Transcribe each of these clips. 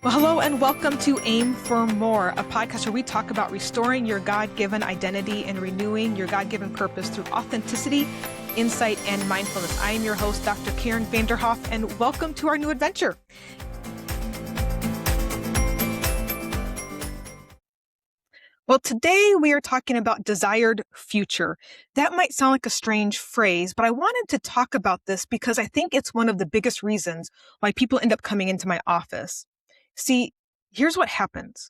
Well, hello and welcome to Aim for More, a podcast where we talk about restoring your God-given identity and renewing your God-given purpose through authenticity, insight, and mindfulness. I am your host, Dr. Karen Vanderhoff, and welcome to our new adventure. Well, today we are talking about desired future. That might sound like a strange phrase, but I wanted to talk about this because I think it's one of the biggest reasons why people end up coming into my office. See, here's what happens.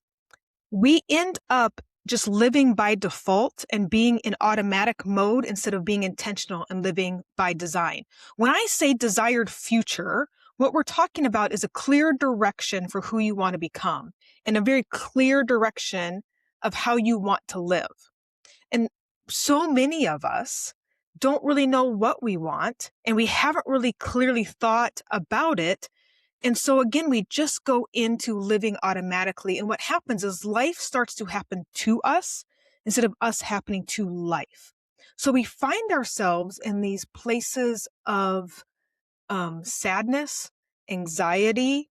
We end up just living by default and being in automatic mode instead of being intentional and living by design. When I say desired future, what we're talking about is a clear direction for who you want to become and a very clear direction of how you want to live. And so many of us don't really know what we want, and we haven't really clearly thought about it. And so again, we just go into living automatically. And what happens is life starts to happen to us instead of us happening to life. So we find ourselves in these places of sadness, anxiety,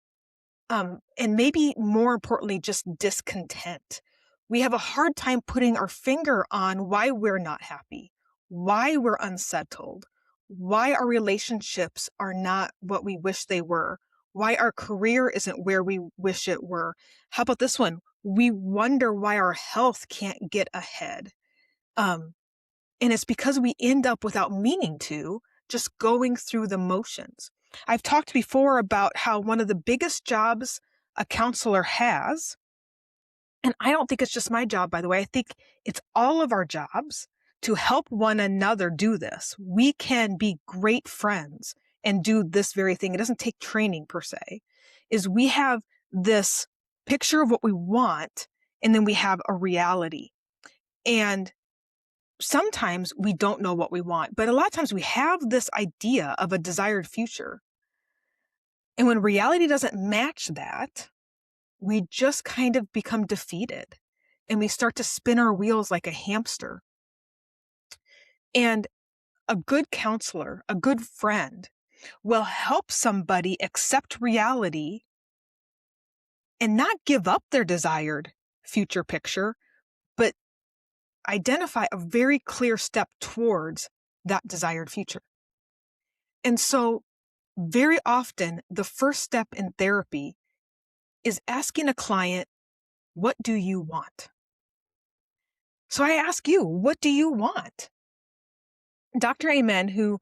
and maybe more importantly, just discontent. We have a hard time putting our finger on why we're not happy, why we're unsettled, why our relationships are not what we wish they were, why our career isn't where we wish it were. How about this one? We wonder why our health can't get ahead. And it's because we end up without meaning to, just going through the motions. I've talked before about how one of the biggest jobs a counselor has, and I don't think it's just my job, by the way, I think it's all of our jobs to help one another do this. We can be great friends and do this very thing. It doesn't take training per se, is we have this picture of what we want, and then we have a reality. And sometimes we don't know what we want, but a lot of times we have this idea of a desired future. And when reality doesn't match that, we just kind of become defeated and we start to spin our wheels like a hamster. And a good counselor, a good friend will help somebody accept reality and not give up their desired future picture, but identify a very clear step towards that desired future. And so very often the first step in therapy is asking a client, what do you want? So I ask you, what do you want? Dr. Amen, who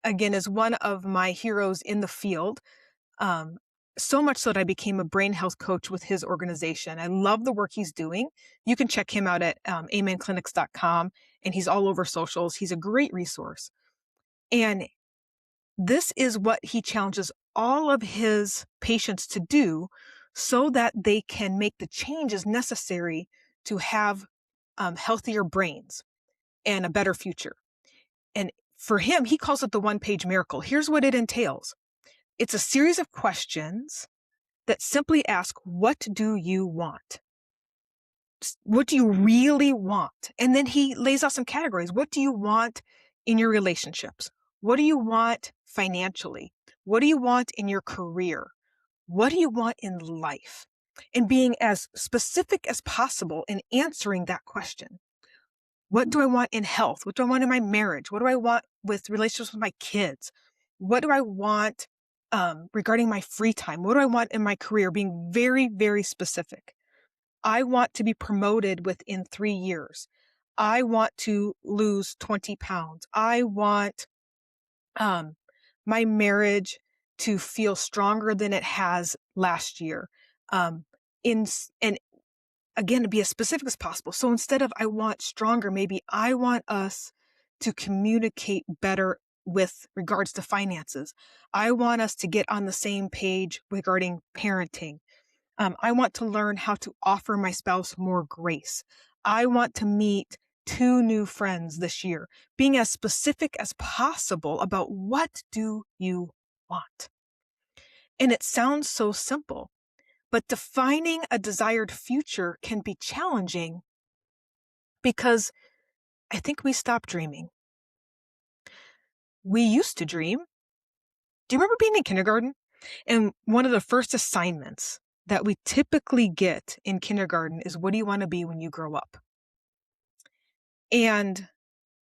again is one of my heroes in the field, so much so that I became a brain health coach with his organization. I love the work he's doing. You can check him out at amenclinics.com, and he's all over socials. He's a great resource. And this is what he challenges all of his patients to do so that they can make the changes necessary to have healthier brains and a better future. And for him, he calls it the one-page miracle. Here's what it entails. It's a series of questions that simply ask, what do you want? What do you really want? And then he lays out some categories. What do you want in your relationships? What do you want financially? What do you want in your career? What do you want in life? And being as specific as possible in answering that question. What do I want in health? What do I want in my marriage? What do I want with relationships with my kids? What do I want regarding my free time? What do I want in my career? Being very, very specific. I want to be promoted within 3 years. I want to lose 20 pounds. I want my marriage to feel stronger than it has last year. And again, to be as specific as possible. So instead of I want stronger, maybe I want us to communicate better with regards to finances. I want us to get on the same page regarding parenting. I want to learn how to offer my spouse more grace. I want to meet 2 new friends this year. Being as specific as possible about what do you want. And it sounds so simple. But defining a desired future can be challenging because I think we stop dreaming. We used to dream. Do you remember being in kindergarten? And one of the first assignments that we typically get in kindergarten is, what do you want to be when you grow up? And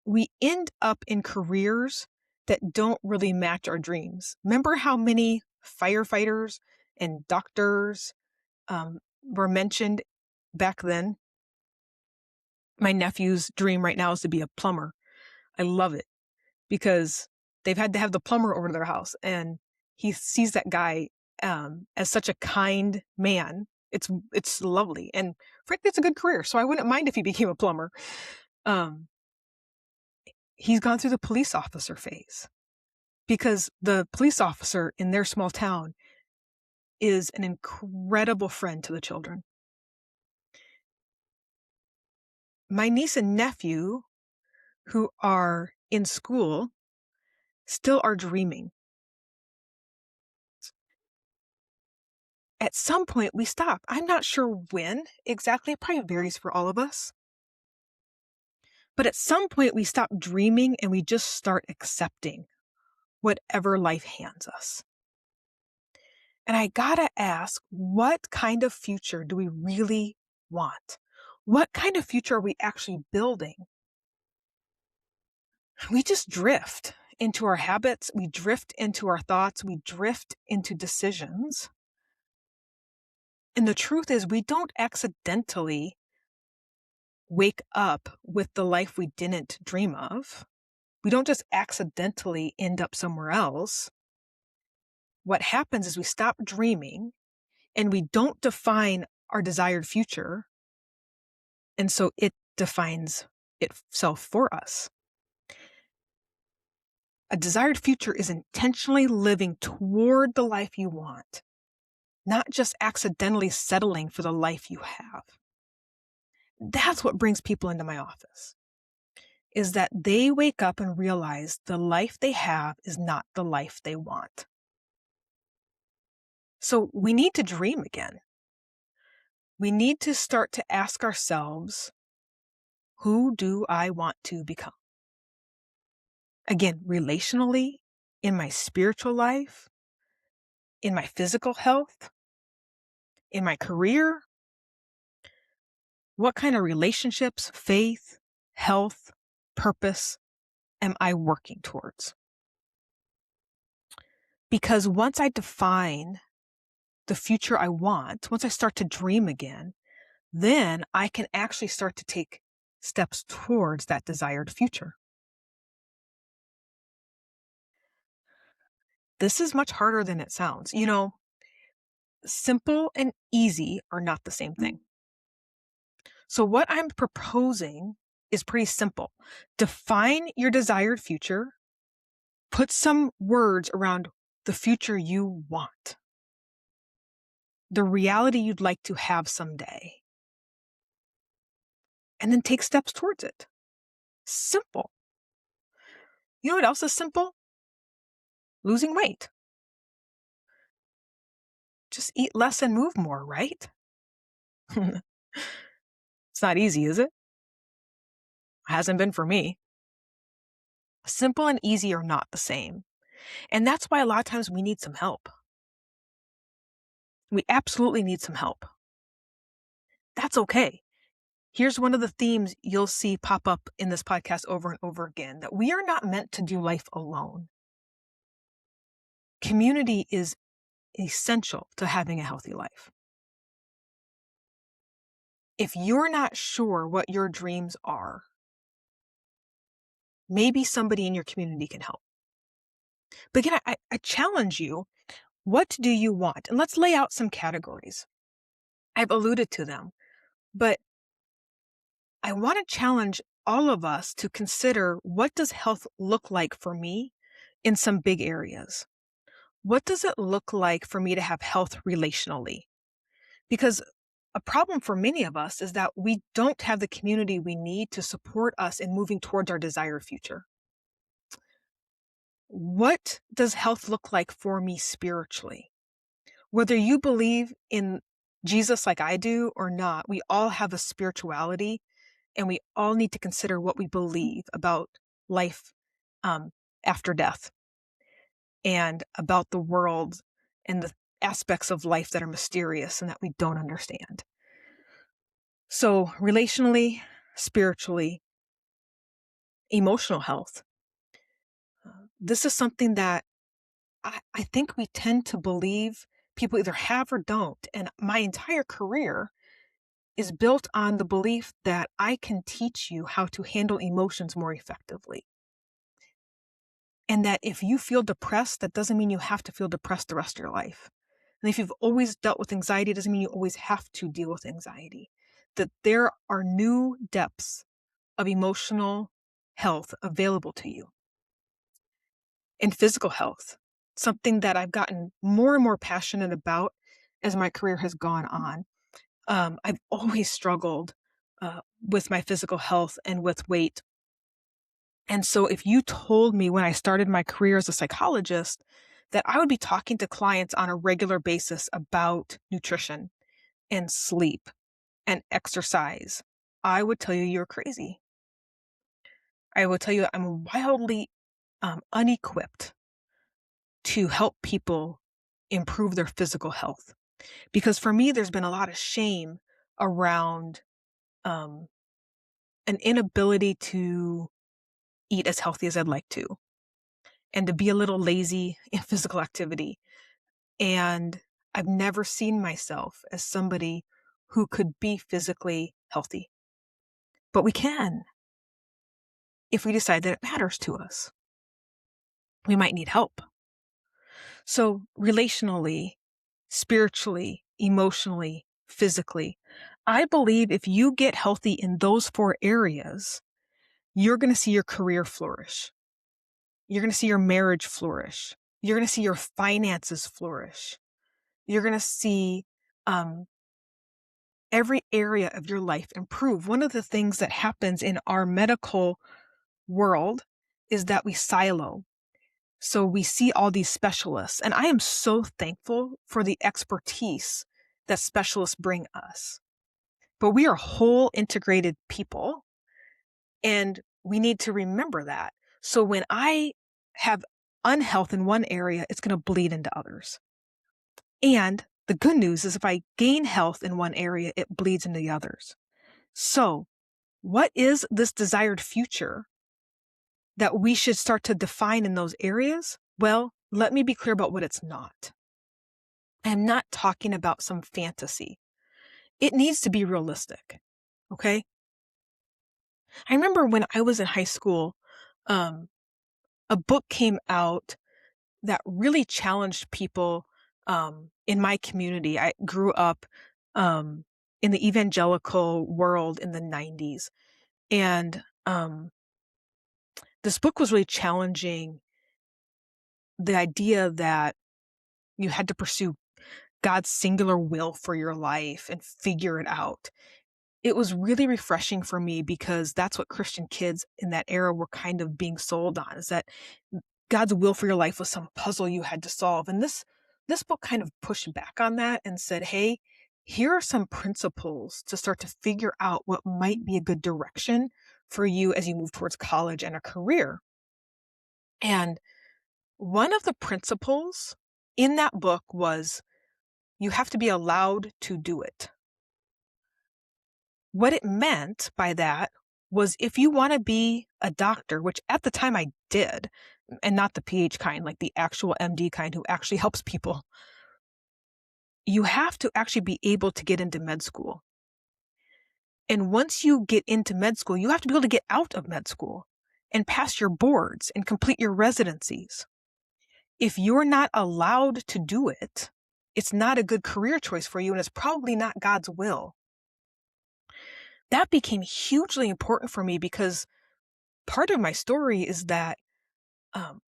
we end up in careers that don't really match our dreams. Remember how many firefighters and doctors were mentioned back then? My nephew's dream right now is to be a plumber. I love it because they've had to have the plumber over to their house, and he sees that guy as such a kind man. It's lovely, and frankly, it's a good career. So I wouldn't mind if he became a plumber. Um, he's gone through the police officer phase because the police officer in their small town is an incredible friend to the children. My niece and nephew, who are in school, still are dreaming. At some point, we stop. I'm not sure when exactly. It probably varies for all of us. But at some point, we stop dreaming and we just start accepting whatever life hands us. And I gotta ask, what kind of future do we really want? What kind of future are we actually building? We just drift into our habits. We drift into our thoughts. We drift into decisions. And the truth is, we don't accidentally wake up with the life we didn't dream of. We don't just accidentally end up somewhere else. What happens is we stop dreaming and we don't define our desired future. And so it defines itself for us. A desired future is intentionally living toward the life you want, not just accidentally settling for the life you have. That's what brings people into my office, is that they wake up and realize the life they have is not the life they want. So we need to dream again. We need to start to ask ourselves, who do I want to become? Again, relationally, in my spiritual life, in my physical health, in my career. What kind of relationships, faith, health, purpose am I working towards? Because once I define the future I want, once I start to dream again, then I can actually start to take steps towards that desired future. This is much harder than it sounds. You know, simple and easy are not the same thing. So what I'm proposing is pretty simple. Define your desired future. Put some words around the future you want, the reality you'd like to have someday, and then take steps towards it. Simple. You know what else is simple? Losing weight. Just eat less and move more, right? It's not easy, is it? Hasn't been for me. Simple and easy are not the same. And that's why a lot of times we need some help. We absolutely need some help. That's okay. Here's one of the themes you'll see pop up in this podcast over and over again, that we are not meant to do life alone. Community is essential to having a healthy life. If you're not sure what your dreams are, maybe somebody in your community can help. But again, I challenge you, what do you want? And let's lay out some categories. I've alluded to them, but I want to challenge all of us to consider, what does health look like for me in some big areas? What does it look like for me to have health relationally? Because a problem for many of us is that we don't have the community we need to support us in moving towards our desired future. What does health look like for me spiritually? Whether you believe in Jesus like I do or not, we all have a spirituality, and we all need to consider what we believe about life after death, and about the world, and aspects of life that are mysterious and that we don't understand. So relationally, spiritually, emotional health. This is something that I think we tend to believe people either have or don't. And my entire career is built on the belief that I can teach you how to handle emotions more effectively. And that if you feel depressed, that doesn't mean you have to feel depressed the rest of your life. And if you've always dealt with anxiety, it doesn't mean you always have to deal with anxiety. That there are new depths of emotional health available to you. And physical health, something that I've gotten more and more passionate about as my career has gone on. I've always struggled with my physical health and with weight. And so if you told me when I started my career as a psychologist that I would be talking to clients on a regular basis about nutrition and sleep and exercise, I would tell you you're crazy. I would tell you I'm wildly unequipped to help people improve their physical health. Because for me, there's been a lot of shame around an inability to eat as healthy as I'd like to, and to be a little lazy in physical activity. And I've never seen myself as somebody who could be physically healthy. But we can if we decide that it matters to us. We might need help. So relationally, spiritually, emotionally, physically, I believe if you get healthy in those 4 areas, you're going to see your career flourish. You're going to see your marriage flourish. You're going to see your finances flourish. You're going to see every area of your life improve. One of the things that happens in our medical world is that we silo. So we see all these specialists, and I am so thankful for the expertise that specialists bring us. But we are whole integrated people, and we need to remember that. So when I have unhealth in one area, it's going to bleed into others. And the good news is if I gain health in one area, it bleeds into the others. So what is this desired future that we should start to define in those areas? Well, let me be clear about what it's not. I'm not talking about some fantasy. It needs to be realistic. Okay? I remember when I was in high school, a book came out that really challenged people in my community. I grew up in the evangelical world in the 90s. And this book was really challenging the idea that you had to pursue God's singular will for your life and figure it out. It was really refreshing for me because that's what Christian kids in that era were kind of being sold on, is that God's will for your life was some puzzle you had to solve. And this book kind of pushed back on that and said, hey, here are some principles to start to figure out what might be a good direction for you as you move towards college and a career. And one of the principles in that book was you have to be allowed to do it. What it meant by that was if you want to be a doctor, which at the time I did, and not the PH kind, like the actual MD kind who actually helps people, you have to actually be able to get into med school. And once you get into med school, you have to be able to get out of med school and pass your boards and complete your residencies. If you're not allowed to do it, it's not a good career choice for you, and it's probably not God's will. That became hugely important for me because part of my story is that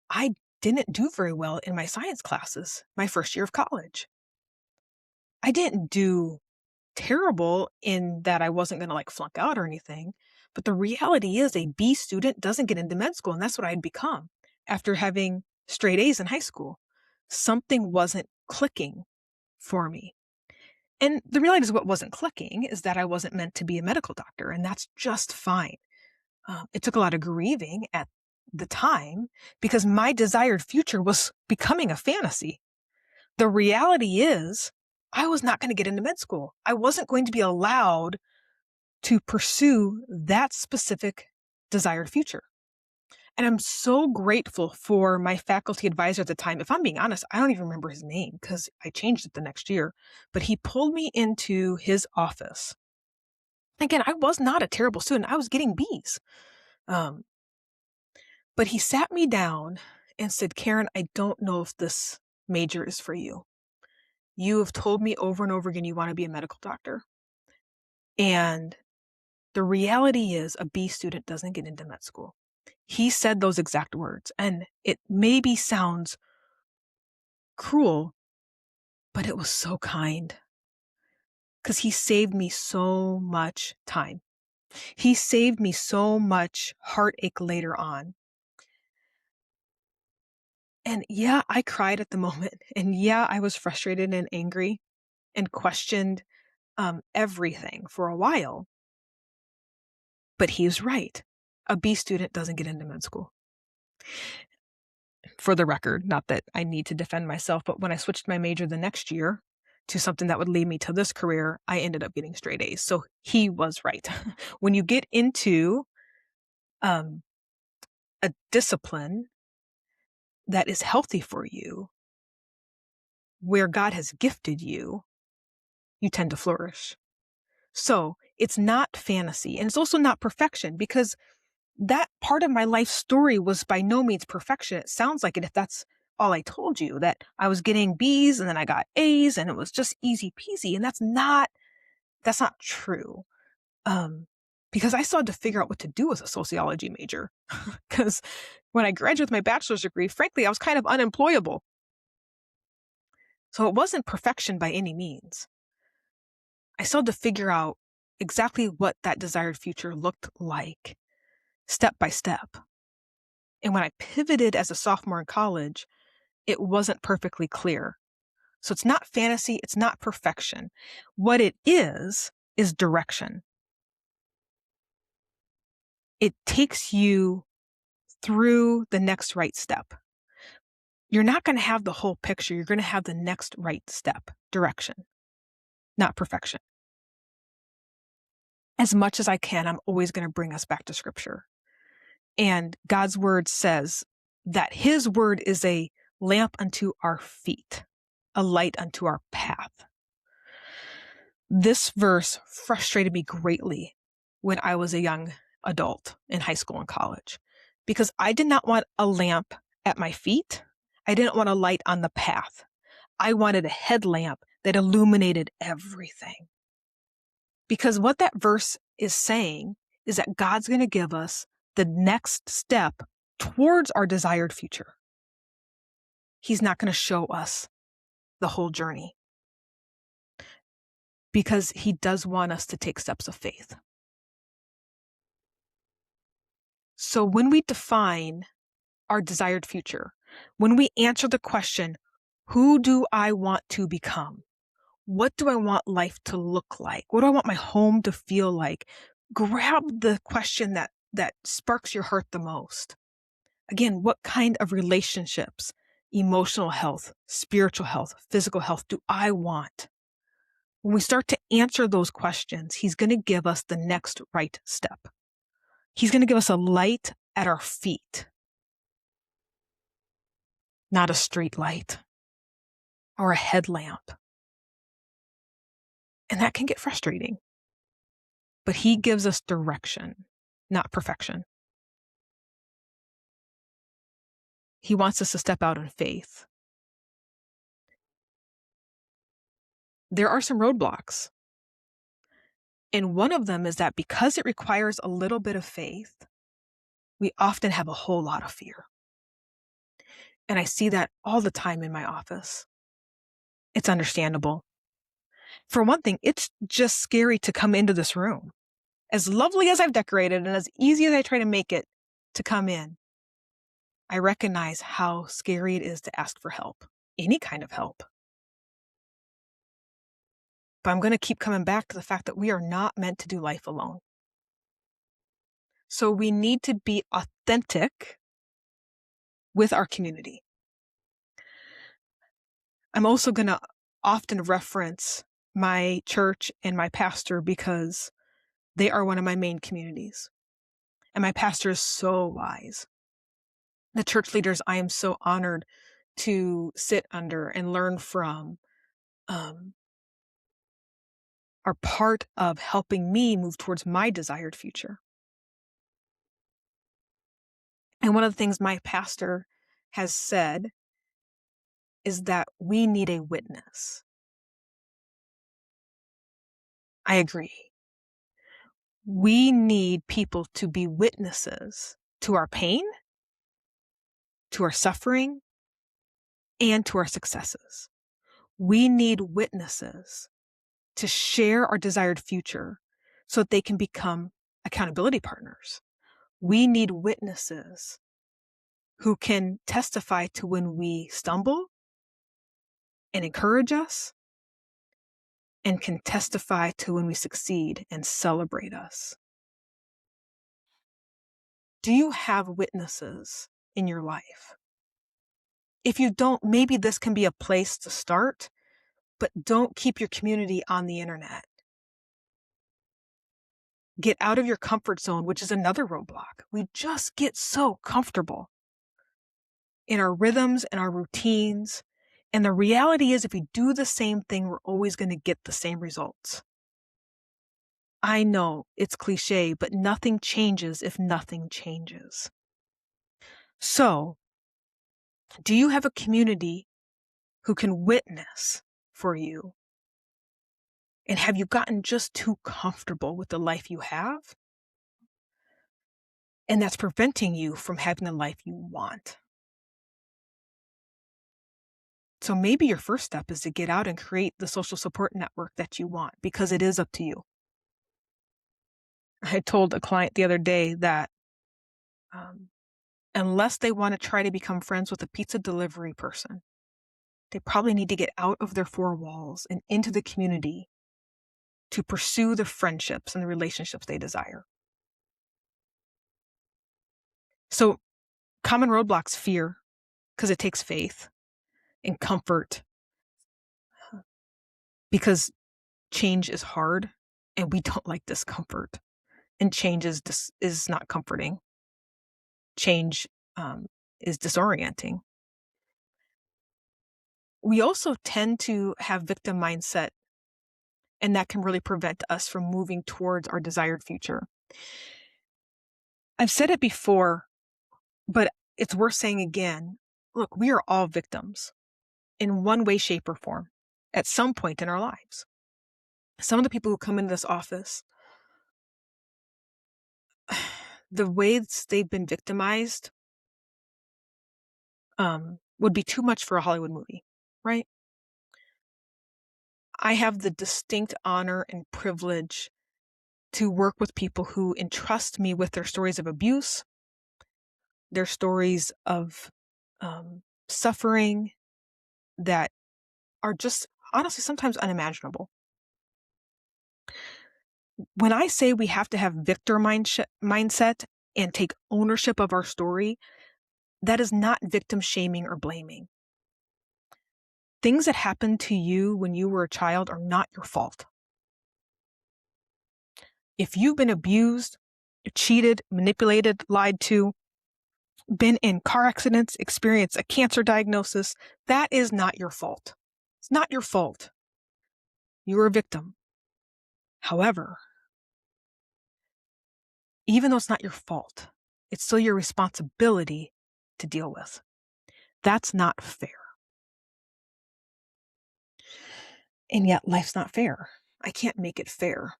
I didn't do very well in my science classes my first year of college. I didn't do terrible in that I wasn't going to flunk out or anything. But the reality is a B student doesn't get into med school. And that's what I had become after having straight A's in high school. Something wasn't clicking for me. And the reality is what wasn't clicking is that I wasn't meant to be a medical doctor. And that's just fine. It took a lot of grieving at the time because my desired future was becoming a fantasy. The reality is, I was not going to get into med school. I wasn't going to be allowed to pursue that specific desired future. And I'm so grateful for my faculty advisor at the time. If I'm being honest, I don't even remember his name because I changed it the next year. But he pulled me into his office. Again, I was not a terrible student. I was getting B's. But he sat me down and said, Karen, I don't know if this major is for you. You have told me over and over again you want to be a medical doctor. And the reality is a B student doesn't get into med school. He said those exact words. And it maybe sounds cruel, but it was so kind. Because he saved me so much time. He saved me so much heartache later on. And yeah, I cried at the moment. And yeah, I was frustrated and angry and questioned everything for a while. But he's right. A B student doesn't get into med school. For the record, not that I need to defend myself, but when I switched my major the next year to something that would lead me to this career, I ended up getting straight A's. So he was right. When you get into a discipline that is healthy for you, where God has gifted you, you tend to flourish. So it's not fantasy. And it's also not perfection, because that part of my life story was by no means perfection. It sounds like it if that's all I told you, that I was getting B's and then I got A's and it was just easy peasy. And that's not true. Because I still had to figure out what to do as a sociology major. Because when I graduated with my bachelor's degree, frankly, I was kind of unemployable. So it wasn't perfection by any means. I still had to figure out exactly what that desired future looked like, step by step. And when I pivoted as a sophomore in college, it wasn't perfectly clear. So it's not fantasy, it's not perfection. What it is direction. It takes you through the next right step. You're not going to have the whole picture. You're going to have the next right step, direction, not perfection. As much as I can, I'm always going to bring us back to scripture. And God's word says that his word is a lamp unto our feet, a light unto our path. This verse frustrated me greatly when I was a young adult in high school and college, because I did not want a lamp at my feet. I didn't want a light on the path. I wanted a headlamp that illuminated everything. Because what that verse is saying is that God's going to give us the next step towards our desired future. He's not going to show us the whole journey, because he does want us to take steps of faith. So when we define our desired future, when we answer the question, who do I want to become? What do I want life to look like? What do I want my home to feel like? Grab the question that sparks your heart the most. Again, what kind of relationships, emotional health, spiritual health, physical health do I want? When we start to answer those questions, he's going to give us the next right step. He's going to give us a light at our feet, not a street light or a headlamp. And that can get frustrating. But he gives us direction, not perfection. He wants us to step out in faith. There are some roadblocks. And one of them is that because it requires a little bit of faith, we often have a whole lot of fear. And I see that all the time in my office. It's understandable. For one thing, it's just scary to come into this room. As lovely as I've decorated and as easy as I try to make it to come in, I recognize how scary it is to ask for help, any kind of help. But I'm going to keep coming back to the fact that we are not meant to do life alone. So we need to be authentic with our community. I'm also going to often reference my church and my pastor because they are one of my main communities. And my pastor is so wise. The church leaders I am so honored to sit under and learn from are part of helping me move towards my desired future. And one of the things my pastor has said is that we need a witness. I agree. We need people to be witnesses to our pain, to our suffering, and to our successes. We need witnesses to share our desired future so that they can become accountability partners. We need witnesses who can testify to when we stumble and encourage us, and can testify to when we succeed and celebrate us. Do you have witnesses in your life? If you don't, maybe this can be a place to start, but don't keep your community on the internet. Get out of your comfort zone, which is another roadblock. We just get so comfortable in our rhythms and our routines. And the reality is, if we do the same thing, we're always going to get the same results. I know it's cliche, but nothing changes if nothing changes. So, do you have a community who can witness for you? And have you gotten just too comfortable with the life you have? And that's preventing you from having the life you want. So maybe your first step is to get out and create the social support network that you want, because it is up to you. I told a client the other day that unless they want to try to become friends with a pizza delivery person, they probably need to get out of their four walls and into the community to pursue the friendships and the relationships they desire. So common roadblocks: fear, because it takes faith, and comfort, because change is hard and we don't like discomfort, and change is not comforting. Change is disorienting. We also tend to have victim mindset, and that can really prevent us from moving towards our desired future. I've said it before, but it's worth saying again. Look, we are all victims in one way, shape, or form at some point in our lives. Some of the people who come into this office, the ways they've been victimized would be too much for a Hollywood movie, right? I have the distinct honor and privilege to work with people who entrust me with their stories of abuse, their stories of suffering that are just honestly sometimes unimaginable. When I say we have to have victor mindset and take ownership of our story, that is not victim shaming or blaming. Things that happened to you when you were a child are not your fault. If you've been abused, cheated, manipulated, lied to, been in car accidents, experienced a cancer diagnosis, that is not your fault. It's not your fault. You're a victim. However, even though it's not your fault, it's still your responsibility to deal with. That's not fair. And yet life's not fair. I can't make it fair.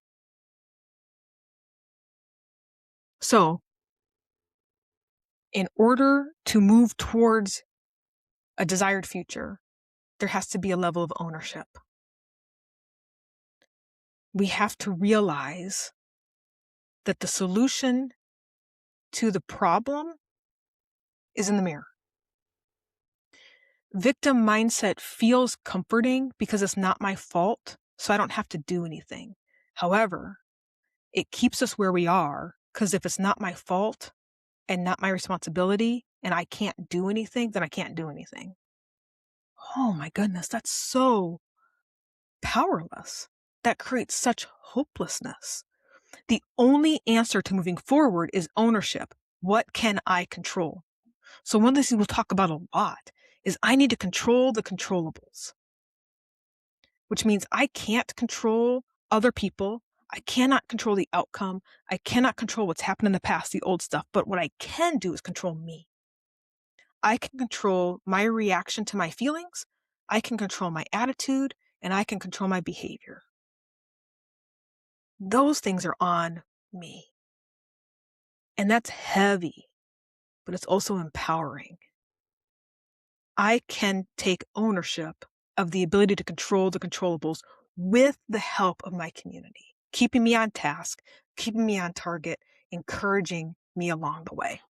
So, in order to move towards a desired future, there has to be a level of ownership. We have to realize that the solution to the problem is in the mirror. Victim mindset feels comforting because it's not my fault, so I don't have to do anything. However, it keeps us where we are, because if it's not my fault and not my responsibility and I can't do anything, then I can't do anything. Oh my goodness, that's so powerless. That creates such hopelessness. The only answer to moving forward is ownership. What can I control? So one of the things we'll talk about a lot is I need to control the controllables, which means I can't control other people. I cannot control the outcome. I cannot control what's happened in the past, the old stuff. But what I can do is control me. I can control my reaction to my feelings. I can control my attitude, and I can control my behavior. Those things are on me. And that's heavy, but it's also empowering. I can take ownership of the ability to control the controllables with the help of my community, keeping me on task, keeping me on target, encouraging me along the way.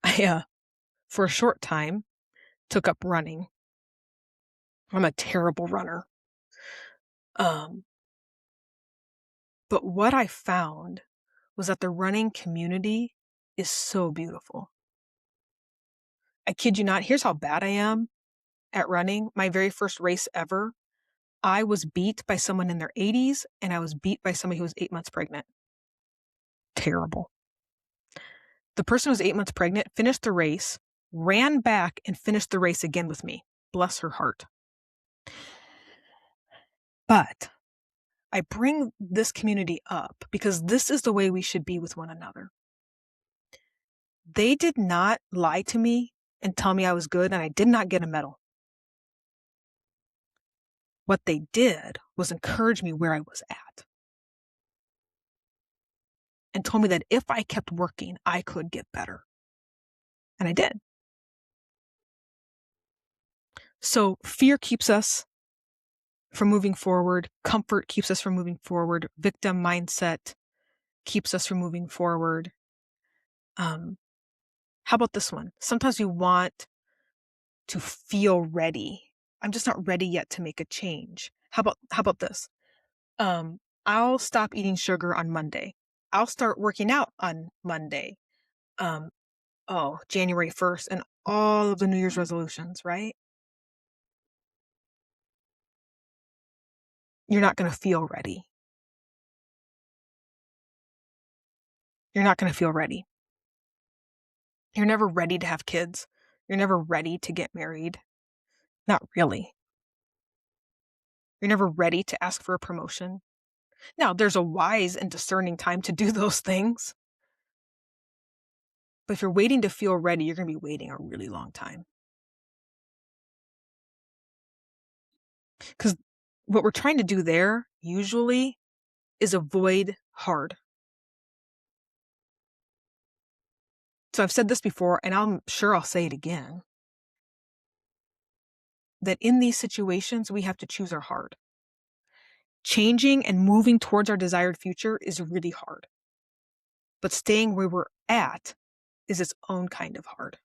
I, for a short time, took up running. I'm a terrible runner. But what I found was that the running community is so beautiful. I kid you not, here's how bad I am at running. My very first race ever, I was beat by someone in their 80s, and I was beat by somebody who was 8 months pregnant. Terrible. The person who was 8 months pregnant finished the race, ran back, and finished the race again with me. Bless her heart. But I bring this community up because this is the way we should be with one another. They did not lie to me and tell me I was good, and I did not get a medal. What they did was encourage me where I was at and told me that if I kept working, I could get better. And I did. So fear keeps us from moving forward. Comfort keeps us from moving forward. Victim mindset keeps us from moving forward. How about this one? Sometimes we want to feel ready. I'm just not ready yet to make a change. How about this? I'll stop eating sugar on Monday. I'll start working out on Monday. January 1st, and all of the New Year's resolutions, right? You're not going to feel ready. You're not going to feel ready. You're never ready to have kids. You're never ready to get married. Not really. You're never ready to ask for a promotion. Now, there's a wise and discerning time to do those things. But if you're waiting to feel ready, you're going to be waiting a really long time. Because what we're trying to do there, usually, is avoid hard. So I've said this before, and I'm sure I'll say it again, that in these situations, we have to choose our hard. Changing and moving towards our desired future is really hard. But staying where we're at is its own kind of hard.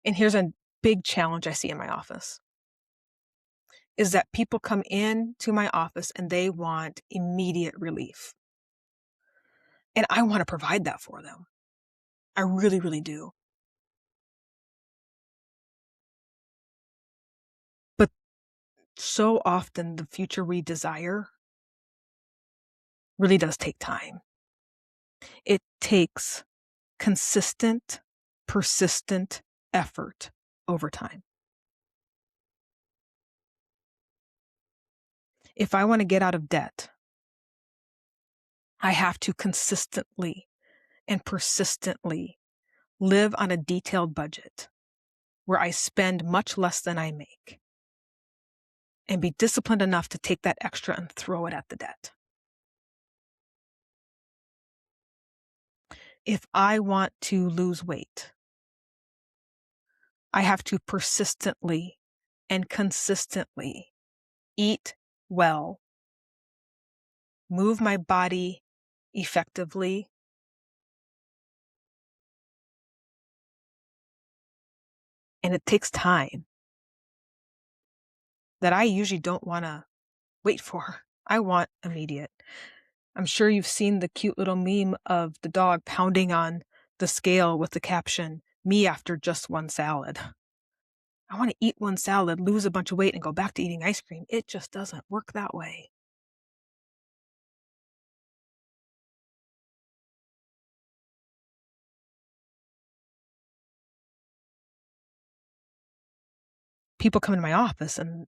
And here's a big challenge I see in my office, is that people come in to my office and they want immediate relief. And I want to provide that for them. I really, really do. But so often the future we desire really does take time. It takes consistent, persistent effort over time. If I want to get out of debt, I have to consistently and persistently live on a detailed budget where I spend much less than I make and be disciplined enough to take that extra and throw it at the debt. If I want to lose weight, I have to persistently and consistently eat well, move my body effectively, and it takes time that I usually don't want to wait for. I want immediate. I'm sure you've seen the cute little meme of the dog pounding on the scale with the caption, "Me after just one salad." I want to eat one salad, lose a bunch of weight, and go back to eating ice cream. It just doesn't work that way. People come into my office and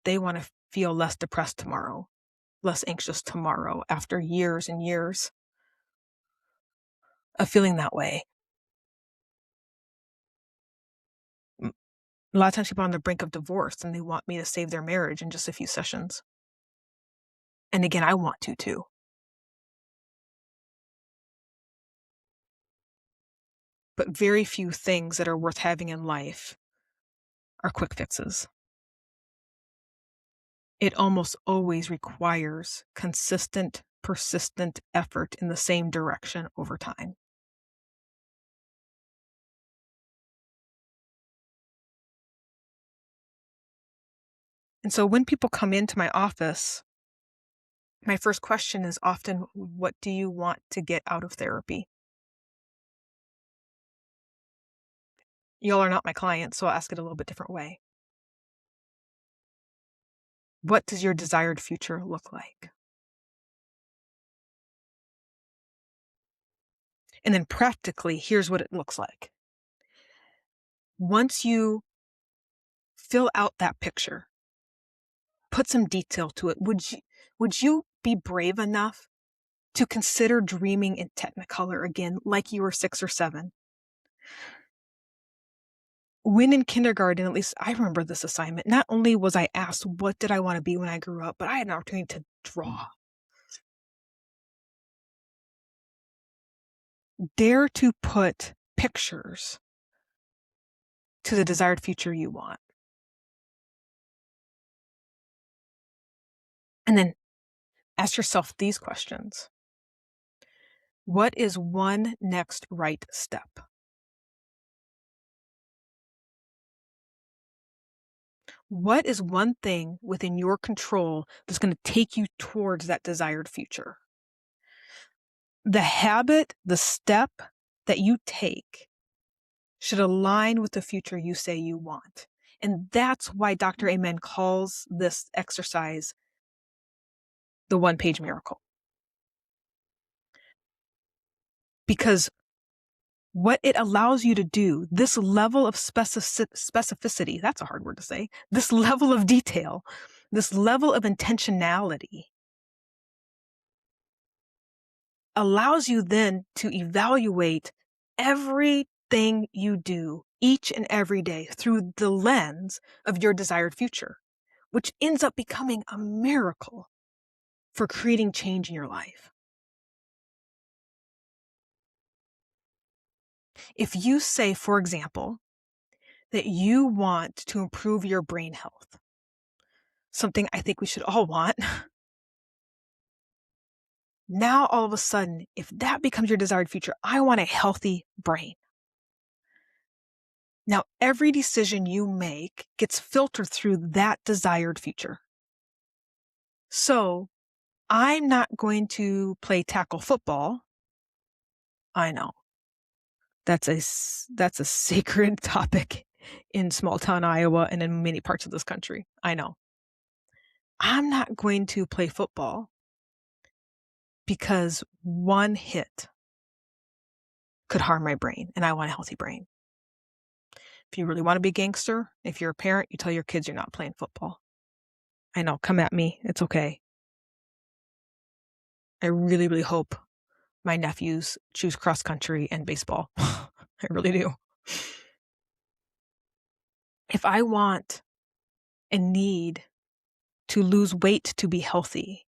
they want to feel less depressed tomorrow, less anxious tomorrow after years and years of feeling that way. A lot of times people are on the brink of divorce and they want me to save their marriage in just a few sessions. And again, I want to too. But very few things that are worth having in life are quick fixes. It almost always requires consistent, persistent effort in the same direction over time. And so when people come into my office, my first question is often, what do you want to get out of therapy? Y'all are not my clients, so I'll ask it a little bit different way. What does your desired future look like? And then practically, here's what it looks like. Once you fill out that picture, put some detail to it, would you be brave enough to consider dreaming in Technicolor again, like you were 6 or 7? When in kindergarten, at least I remember this assignment, not only was I asked, what did I want to be when I grew up, but I had an opportunity to draw. Dare to put pictures to the desired future you want. And then ask yourself these questions. What is one next right step? What is one thing within your control that's going to take you towards that desired future? The habit, the step that you take should align with the future you say you want. And that's why Dr. Amen calls this exercise the one-page miracle. Because what it allows you to do, this level of specificity, that's a hard word to say, this level of detail, this level of intentionality allows you then to evaluate everything you do each and every day through the lens of your desired future, which ends up becoming a miracle for creating change in your life. If you say, for example, that you want to improve your brain health, something I think we should all want, now all of a sudden, if that becomes your desired future, I want a healthy brain. Now, every decision you make gets filtered through that desired future. So I'm not going to play tackle football. I know that's a sacred topic in small town Iowa and in many parts of this country. I know. I'm not going to play football because one hit could harm my brain and I want a healthy brain. If you really want to be a gangster, if you're a parent, you tell your kids you're not playing football. I know, come at me. It's okay. I really, really hope my nephews choose cross country and baseball. I really do. If I want and need to lose weight to be healthy,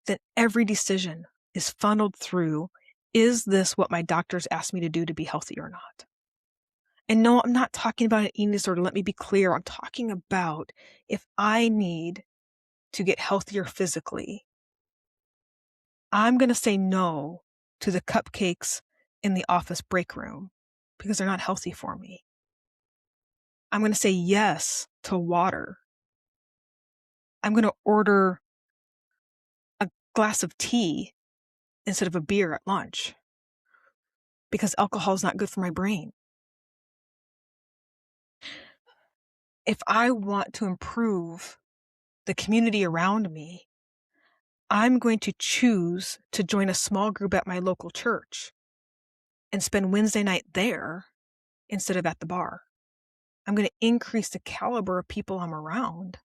then every decision is funneled through, is this what my doctors asked me to do to be healthy or not? And no, I'm not talking about an eating disorder. Let me be clear. I'm talking about if I need to get healthier physically, I'm going to say no to the cupcakes in the office break room because they're not healthy for me. I'm going to say yes to water. I'm going to order a glass of tea instead of a beer at lunch because alcohol is not good for my brain. If I want to improve the community around me, I'm going to choose to join a small group at my local church and spend Wednesday night there instead of at the bar. I'm going to increase the caliber of people I'm around.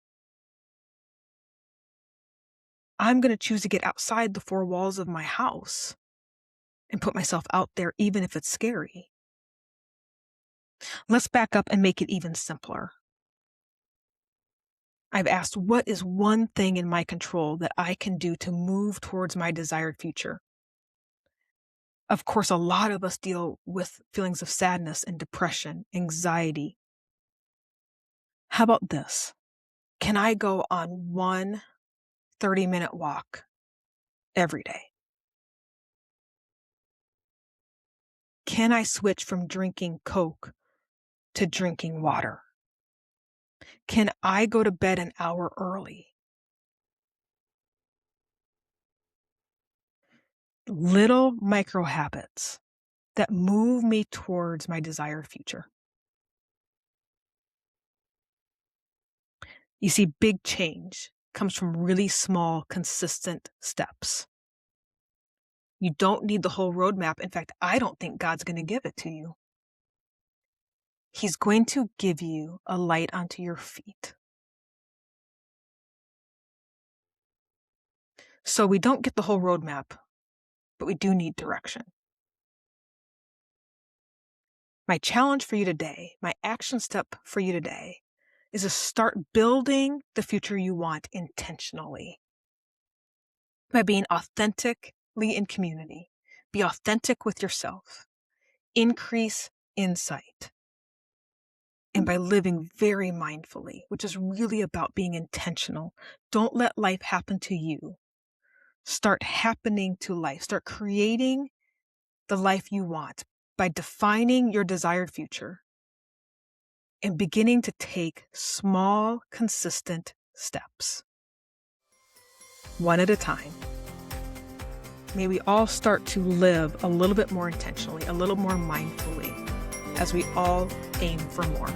I'm going to choose to get outside the four walls of my house and put myself out there, even if it's scary. Let's back up and make it even simpler. I've asked, what is one thing in my control that I can do to move towards my desired future? Of course, a lot of us deal with feelings of sadness and depression, anxiety. How about this? Can I go on one 30-minute walk every day? Can I switch from drinking Coke to drinking water? Can I go to bed an hour early? Little micro habits that move me towards my desired future. You see, big change comes from really small, consistent steps. You don't need the whole roadmap. In fact, I don't think God's going to give it to you. He's going to give you a light onto your feet. So we don't get the whole roadmap, but we do need direction. My challenge for you today, my action step for you today, is to start building the future you want intentionally by being authentically in community. Be authentic with yourself. Increase insight. And by living very mindfully, which is really about being intentional. Don't let life happen to you. Start happening to life. Start creating the life you want by defining your desired future and beginning to take small, consistent steps, one at a time. May we all start to live a little bit more intentionally, a little more mindfully, as we all aim for more.